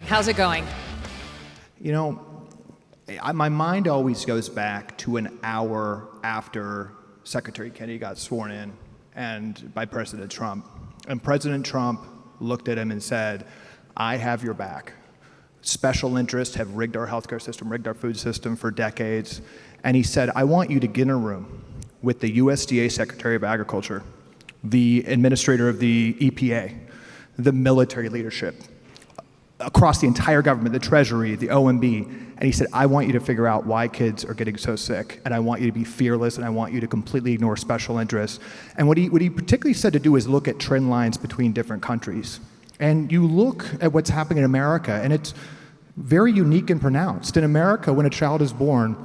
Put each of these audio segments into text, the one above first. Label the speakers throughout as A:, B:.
A: How's it going?
B: You know, my mind always goes back to an hour after Secretary Kennedy got sworn in and by President Trump. And President Trump looked at him and said, I have your back. Special interests have rigged our healthcare system, rigged our food system for decades. And he said, I want you to get in a room with the USDA Secretary of Agriculture, the administrator of the EPA, the military leadership, across the entire government, the Treasury, the OMB, and he said, I want you to figure out why kids are getting so sick, and I want you to be fearless, and I want you to completely ignore special interests. And what he particularly said to do is look at trend lines between different countries. And you look at what's happening in America, and it's very unique and pronounced. In America, when a child is born,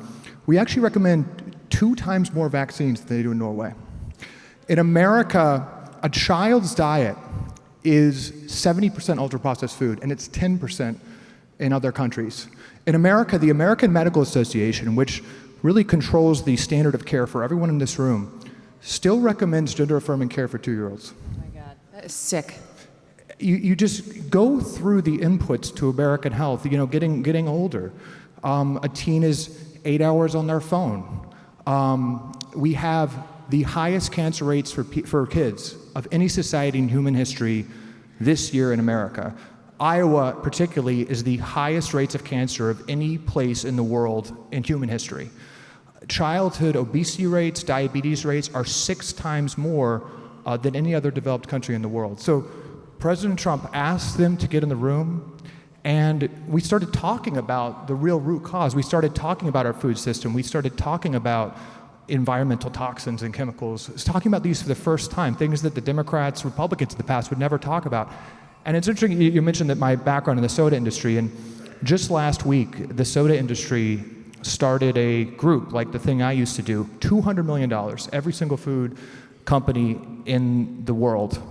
B: we actually recommend 2 times more vaccines than they do in Norway. In America, a child's diet is 70% ultra-processed food, and it's 10% in other countries. In America, the American Medical Association, which really controls the standard of care for everyone in this room, still recommends gender-affirming care for 2-year-olds.
A: Oh my God, that is sick.
B: You just go through the inputs to American health, you know, getting older. A teen is 8 hours on their phone. We have the highest cancer rates for kids of any society in human history this year in America. Iowa, particularly, is the highest rates of cancer of any place in the world in human history. Childhood obesity rates, diabetes rates are 6 times more than any other developed country in the world. So President Trump asked them to get in the room, and we started talking about the real root cause. We started talking about our food system. We started talking about environmental toxins and chemicals. It's talking about these for the first time, things that the Democrats, Republicans in the past would never talk about. And it's interesting, you mentioned that my background in the soda industry, and just last week, the soda industry started a group like the thing I used to do, $200 million, every single food company in the world.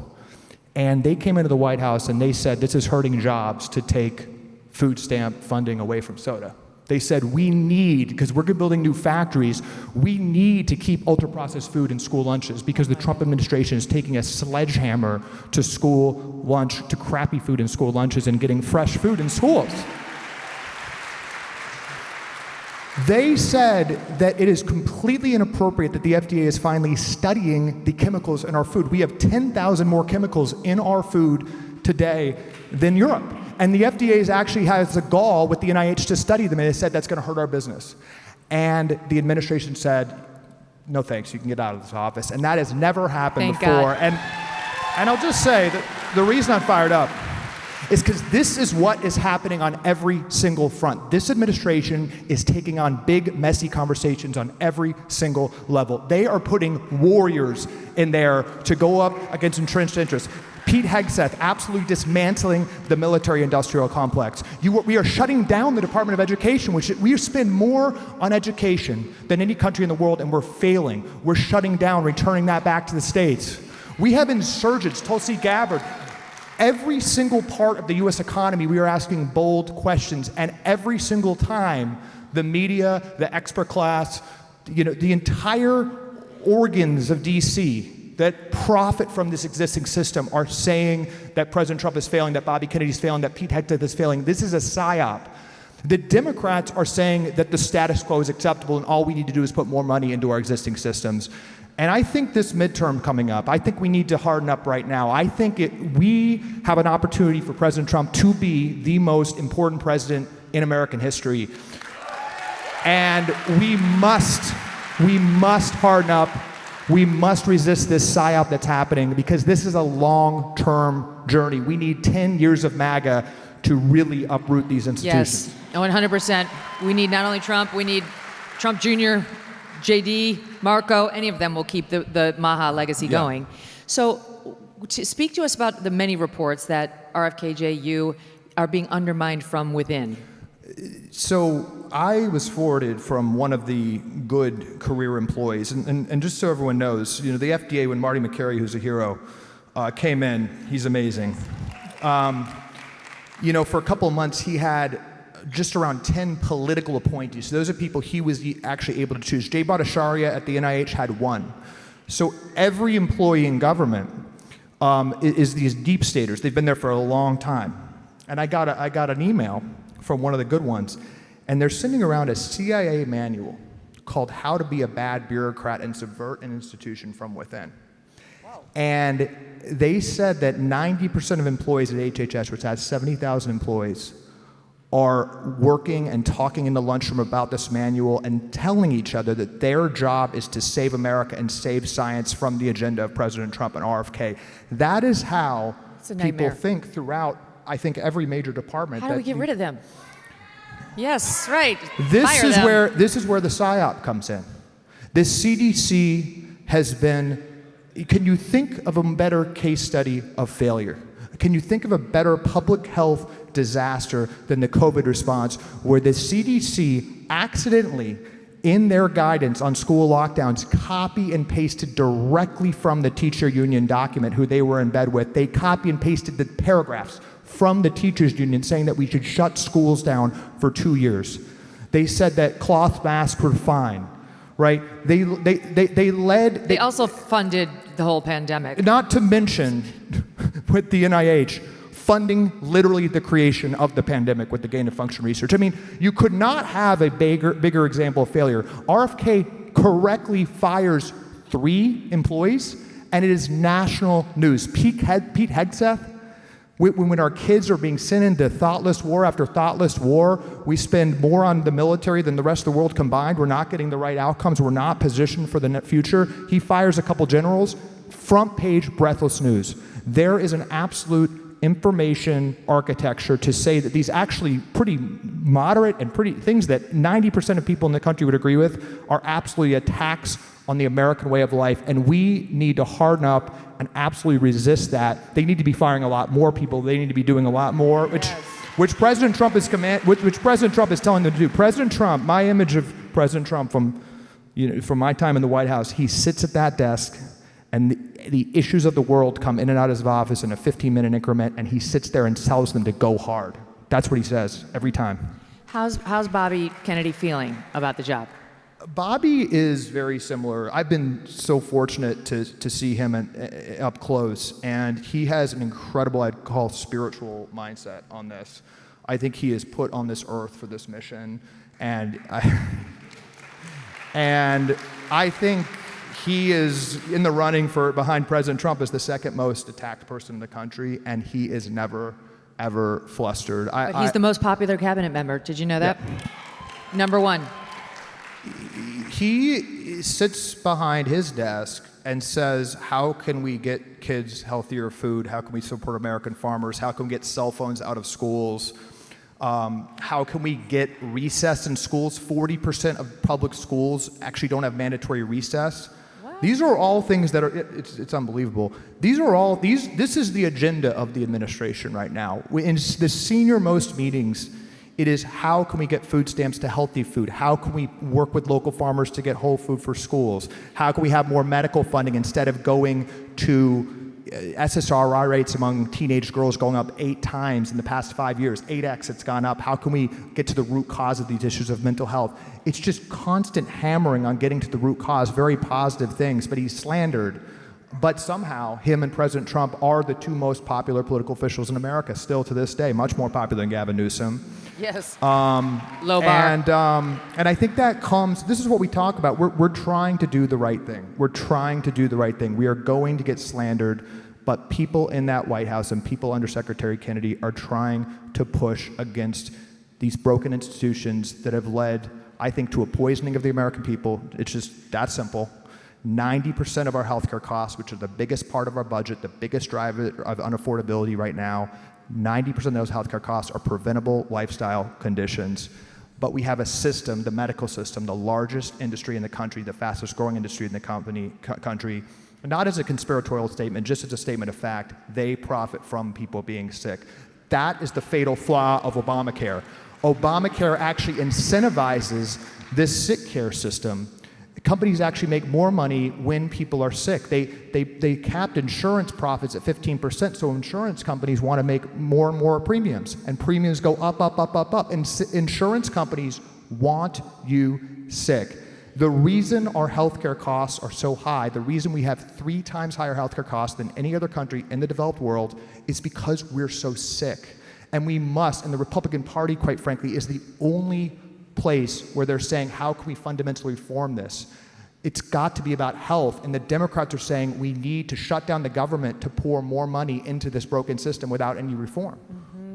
B: And they came into the White House and they said, this is hurting jobs to take food stamp funding away from soda. They said, we need, because we're building new factories, we need to keep ultra-processed food in school lunches because the Trump administration is taking a sledgehammer to school lunch, to crappy food in school lunches and getting fresh food in schools. They said that it is completely inappropriate that the FDA is finally studying the chemicals in our food. We have 10,000 more chemicals in our food today than Europe. And the FDA actually has the gall with the NIH to study them, and they said that's going to hurt our business. And the administration said, no thanks, you can get out of this office. And that has never happened before. And I'll just say that the reason I'm fired up is because this is what is happening on every single front. This administration is taking on big, messy conversations on every single level. They are putting warriors in there to go up against entrenched interests. Pete Hegseth absolutely dismantling the military-industrial complex. We are shutting down the Department of Education, which we spend more on education than any country in the world, and we're failing. We're shutting down, returning that back to the states. We have insurgents, Tulsi Gabbard. Every single part of the U.S. economy, we are asking bold questions, and every single time, the media, the expert class, you know, the entire organs of D.C. that profit from this existing system are saying that President Trump is failing, that Bobby Kennedy is failing, that Pete Hegseth is failing. This is a psyop. The Democrats are saying that the status quo is acceptable and all we need to do is put more money into our existing systems. And I think this midterm coming up, I think we need to harden up right now. I think we have an opportunity for President Trump to be the most important president in American history. And we must harden up. We must resist this psyop that's happening because this is a long-term journey. We need 10 years of MAGA to really uproot these institutions.
A: Yes, 100%. We need not only Trump, we need Trump Jr., JD, Marco, any of them will keep the Maha legacy going. So speak to us about the many reports that RFKJU are being undermined from within.
B: So I was forwarded from one of the good career employees, and just so everyone knows, you know, the FDA, when Marty McCary, who's a hero, came in, he's amazing. You know, for a couple of months, he had just around 10 political appointees. So those are people he was actually able to choose. Jay Bhattacharya at the NIH had 1. So every employee in government is these deep staters. They've been there for a long time. And I got an email from one of the good ones, and they're sending around a CIA manual called How to Be a Bad Bureaucrat and Subvert an Institution from Within. Wow. And they said that 90% of employees at HHS, which has 70,000 employees, are working and talking in the lunchroom about this manual and telling each other that their job is to save America and save science from the agenda of President Trump and RFK. That is how people think throughout, I think, every major department.
A: How do we get rid of them? Yes, right.
B: This is where the PSYOP comes in. The CDC has been, can you think of a better case study of failure? Can you think of a better public health disaster than the COVID response, where the CDC accidentally, in their guidance on school lockdowns, copy and pasted directly from the teacher union document who they were in bed with. They copy and pasted the paragraphs from the teachers union saying that we should shut schools down for 2 years. They said that cloth masks were fine, right? They
A: also funded the whole pandemic.
B: Not to mention, with the NIH, funding literally the creation of the pandemic with the gain of function research. I mean, you could not have a bigger example of failure. RFK correctly fires 3 employees, and it is national news. Pete Hegseth, when our kids are being sent into thoughtless war after thoughtless war, we spend more on the military than the rest of the world combined. We're not getting the right outcomes. We're not positioned for the future. He fires a couple generals. Front page breathless news. There is an absolute information architecture to say that these actually pretty moderate and pretty things that 90% of people in the country would agree with are absolutely attacks on the American way of life, and we need to harden up and absolutely resist that. They need to be firing a lot more people. They need to be doing a lot more, which President Trump is which President Trump is telling them to do. President Trump, my image of President Trump from my time in the White House, he sits at that desk, and the issues of the world come in and out of his office in a 15-minute increment, and he sits there and tells them to go hard. That's what he says every time.
A: How's Bobby Kennedy feeling about the job?
B: Bobby is very similar. I've been so fortunate to see him up close, and he has an incredible, I'd call, spiritual mindset on this. I think he is put on this earth for this mission, and I think he is in the running behind President Trump as the second most attacked person in the country, and he is never, ever flustered.
A: But he's the most popular cabinet member. Did you know that? Yeah. Number 1.
B: He sits behind his desk and says, how can we get kids healthier food? How can we support American farmers? How can we get cell phones out of schools? How can we get recess in schools? 40% of public schools actually don't have mandatory recess. These are all things that are, it's unbelievable. This is the agenda of the administration right now. In the senior most meetings, it is how can we get food stamps to healthy food? How can we work with local farmers to get whole food for schools? How can we have more medical funding instead of going to SSRI rates among teenage girls going up 8 times in the past 5 years? 8x it's gone up. How can we get to the root cause of these issues of mental health? It's just constant hammering on getting to the root cause, very positive things, but he's slandered. But somehow, him and President Trump are the 2 most popular political officials in America, still to this day, much more popular than Gavin Newsom.
A: Yes. Low bar.
B: And I think that this is what we talk about. We're trying to do the right thing. We're trying to do the right thing. We are going to get slandered, but people in that White House and people under Secretary Kennedy are trying to push against these broken institutions that have led, I think, to a poisoning of the American people. It's just that simple. 90% of our healthcare costs, which are the biggest part of our budget, the biggest driver of unaffordability right now, 90% of those healthcare costs are preventable lifestyle conditions. But we have a system, the medical system, the largest industry in the country, the fastest growing industry in the country, not as a conspiratorial statement, just as a statement of fact. They profit from people being sick. That is the fatal flaw of Obamacare. Obamacare actually incentivizes this sick care system. Companies actually make more money when people are sick. They capped insurance profits at 15%, so insurance companies want to make more and more premiums, and premiums go up, up, up, up, up, and insurance companies want you sick. The reason our healthcare costs are so high, the reason we have 3 times higher healthcare costs than any other country in the developed world, is because we're so sick. And we must, and the Republican Party, quite frankly, is the only place where they're saying, how can we fundamentally reform this? It's got to be about health, and the Democrats are saying we need to shut down the government to pour more money into this broken system without any reform.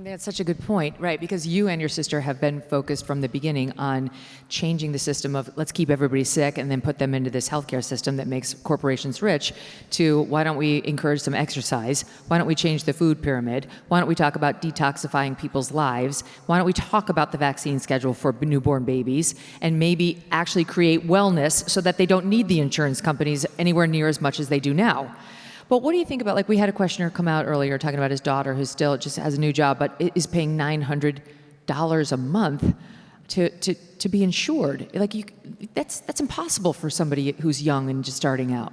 A: That's such a good point, right? Because you and your sister have been focused from the beginning on changing the system of let's keep everybody sick and then put them into this healthcare system that makes corporations rich, to why don't we encourage some exercise? Why don't we change the food pyramid? Why don't we talk about detoxifying people's lives? Why don't we talk about the vaccine schedule for newborn babies and maybe actually create wellness so that they don't need the insurance companies anywhere near as much as they do now? But what do you think about, like, we had a questioner come out earlier talking about his daughter who still just has a new job, but is paying $900 a month to be insured. Like, that's impossible for somebody who's young and just starting out.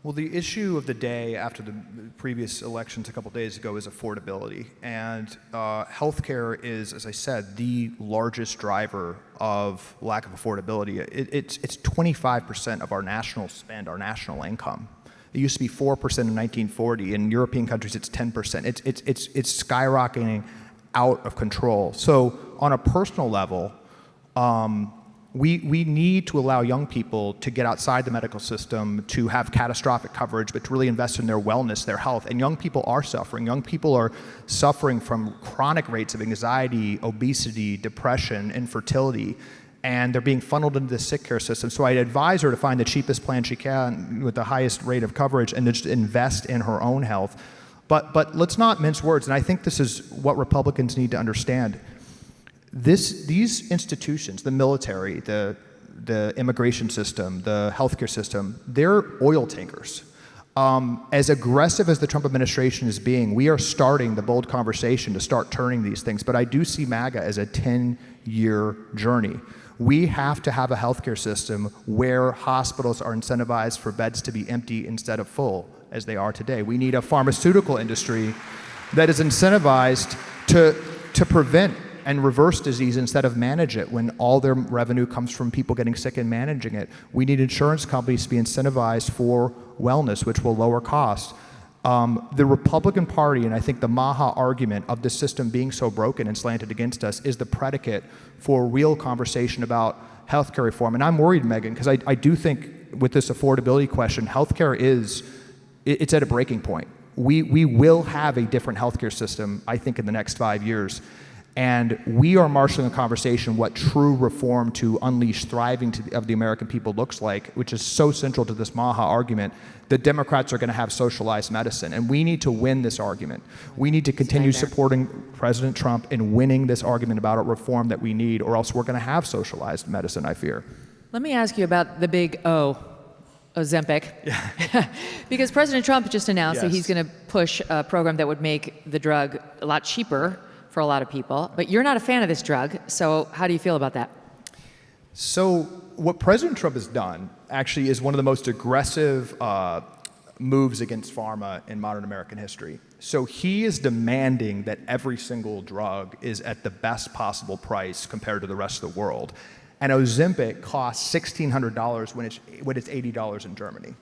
B: Well, the issue of the day after the previous elections a couple days ago is affordability. And healthcare is, as I said, the largest driver of lack of affordability. It's 25% of our national spend, our national income. It used to be 4% in 1940. In European countries, it's 10%. It's skyrocketing out of control. So on a personal level, we need to allow young people to get outside the medical system, to have catastrophic coverage, but to really invest in their wellness, their health. And young people are suffering. Young people are suffering from chronic rates of anxiety, obesity, depression, infertility. And they're being funneled into the sick care system. So I'd advise her to find the cheapest plan she can with the highest rate of coverage and just invest in her own health. But let's not mince words, and I think this is what Republicans need to understand. These institutions, the military, the immigration system, the healthcare system, they're oil tankers. As aggressive as the Trump administration is being, we are starting the bold conversation to start turning these things. But I do see MAGA as a 10-year journey. We have to have a healthcare system where hospitals are incentivized for beds to be empty instead of full, as they are today. We need a pharmaceutical industry that is incentivized to prevent and reverse disease instead of manage it when all their revenue comes from people getting sick and managing it. We need insurance companies to be incentivized for wellness, which will lower costs. The Republican Party, and I think the Maha argument of the system being so broken and slanted against us, is the predicate for real conversation about healthcare reform. And I'm worried, Megyn, because I do think with this affordability question, healthcare it's at a breaking point. We will have a different healthcare system, I think, in the next 5 years. And we are marshaling a conversation what true reform to unleash thriving of the American people looks like, which is so central to this Maha argument. The Democrats are going to have socialized medicine, and we need to win this argument. We need to continue supporting President Trump in winning this argument about a reform that we need, or else we're going to have socialized medicine, I fear.
A: Let me ask you about the big O, Ozempic. Yeah. Because President Trump just announced that he's going to push a program that would make the drug a lot cheaper for a lot of people. But you're not a fan of this drug, so how do you feel about that?
B: So what President Trump has done actually is one of the most aggressive moves against pharma in modern American history. So he is demanding that every single drug is at the best possible price compared to the rest of the world. And Ozempic costs $1,600 when it's $80 in Germany.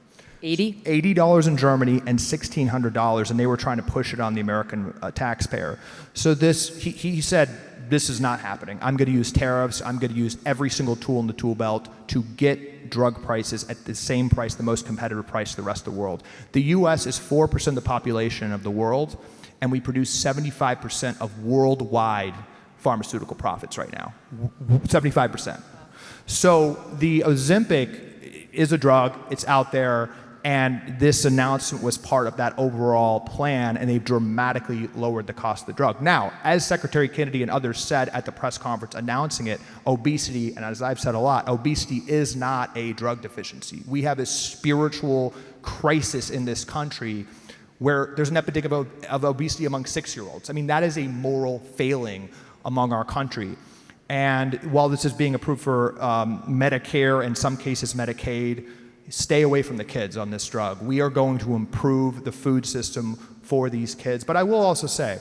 B: $80 in Germany and $1,600, and they were trying to push it on the American taxpayer. So he said, this is not happening. I'm going to use tariffs. I'm going to use every single tool in the tool belt to get drug prices at the same price, the most competitive price to the rest of the world. The U.S. is 4% of the population of the world, and we produce 75% of worldwide pharmaceutical profits right now. 75%. So the Ozempic is a drug. It's out there. And this announcement was part of that overall plan, and they've dramatically lowered the cost of the drug. Now, as Secretary Kennedy and others said at the press conference announcing it, obesity, and as I've said a lot, obesity is not a drug deficiency. We have a spiritual crisis in this country where there's an epidemic of obesity among 6-year-olds. I mean, that is a moral failing among our country. And while this is being approved for Medicare, in some cases Medicaid, stay away from the kids on this drug. We are going to improve the food system for these kids. But I will also say,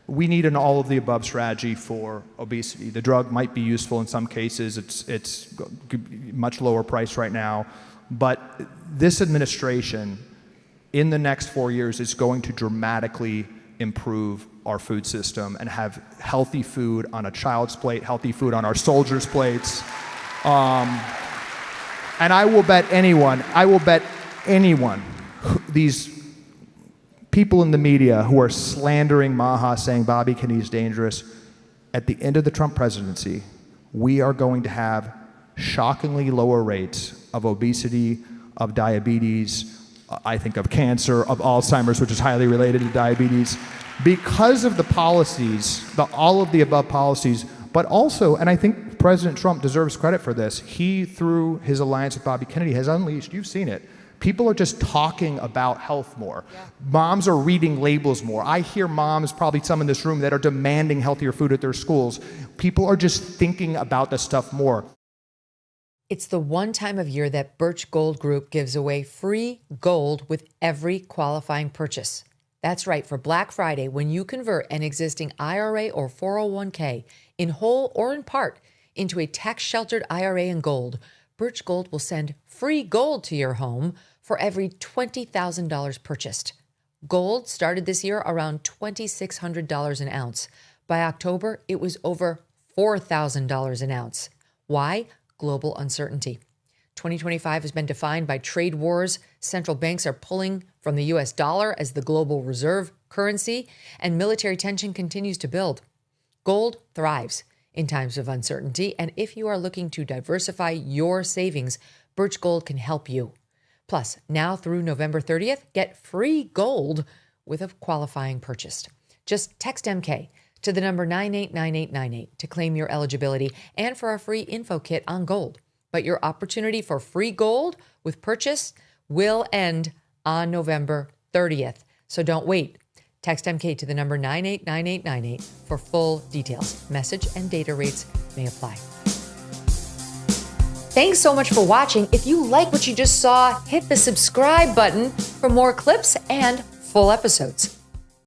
B: we need an all-of-the-above strategy for obesity. The drug might be useful in some cases. It's much lower price right now. But this administration, in the next 4 years, is going to dramatically improve our food system and have healthy food on a child's plate, healthy food on our soldiers' plates. And I will bet anyone, these people in the media who are slandering Maha, saying Bobby Kennedy is dangerous, at the end of the Trump presidency, we are going to have shockingly lower rates of obesity, of diabetes, I think of cancer, of Alzheimer's, which is highly related to diabetes, because of the policies, all of the above policies, but also, and I think President Trump deserves credit for this, he, through his alliance with Bobby Kennedy, has unleashed, you've seen it, people are just talking about health more. Yeah. Moms are reading labels more. I hear moms, probably some in this room, that are demanding healthier food at their schools. People are just thinking about this stuff more.
A: It's the one time of year that Birch Gold Group gives away free gold with every qualifying purchase. That's right, for Black Friday, when you convert an existing IRA or 401k in whole or in part into a tax-sheltered IRA in gold, Birch Gold will send free gold to your home for every $20,000 purchased. Gold started this year around $2,600 an ounce. By October, it was over $4,000 an ounce. Why? Global uncertainty. 2025 has been defined by trade wars. Central banks are pulling from the US dollar as the global reserve currency, and military tension continues to build. Gold thrives in times of uncertainty, and if you are looking to diversify your savings, Birch Gold can help you. Plus, now through November 30th, get free gold with a qualifying purchase. Just text MK to the number 989898 to claim your eligibility and for a free info kit on gold. But your opportunity for free gold with purchase will end on November 30th. So don't wait. Text MK to the number 989898 for full details. Message and data rates may apply. Thanks so much for watching. If you like what you just saw, hit the subscribe button for more clips and full episodes.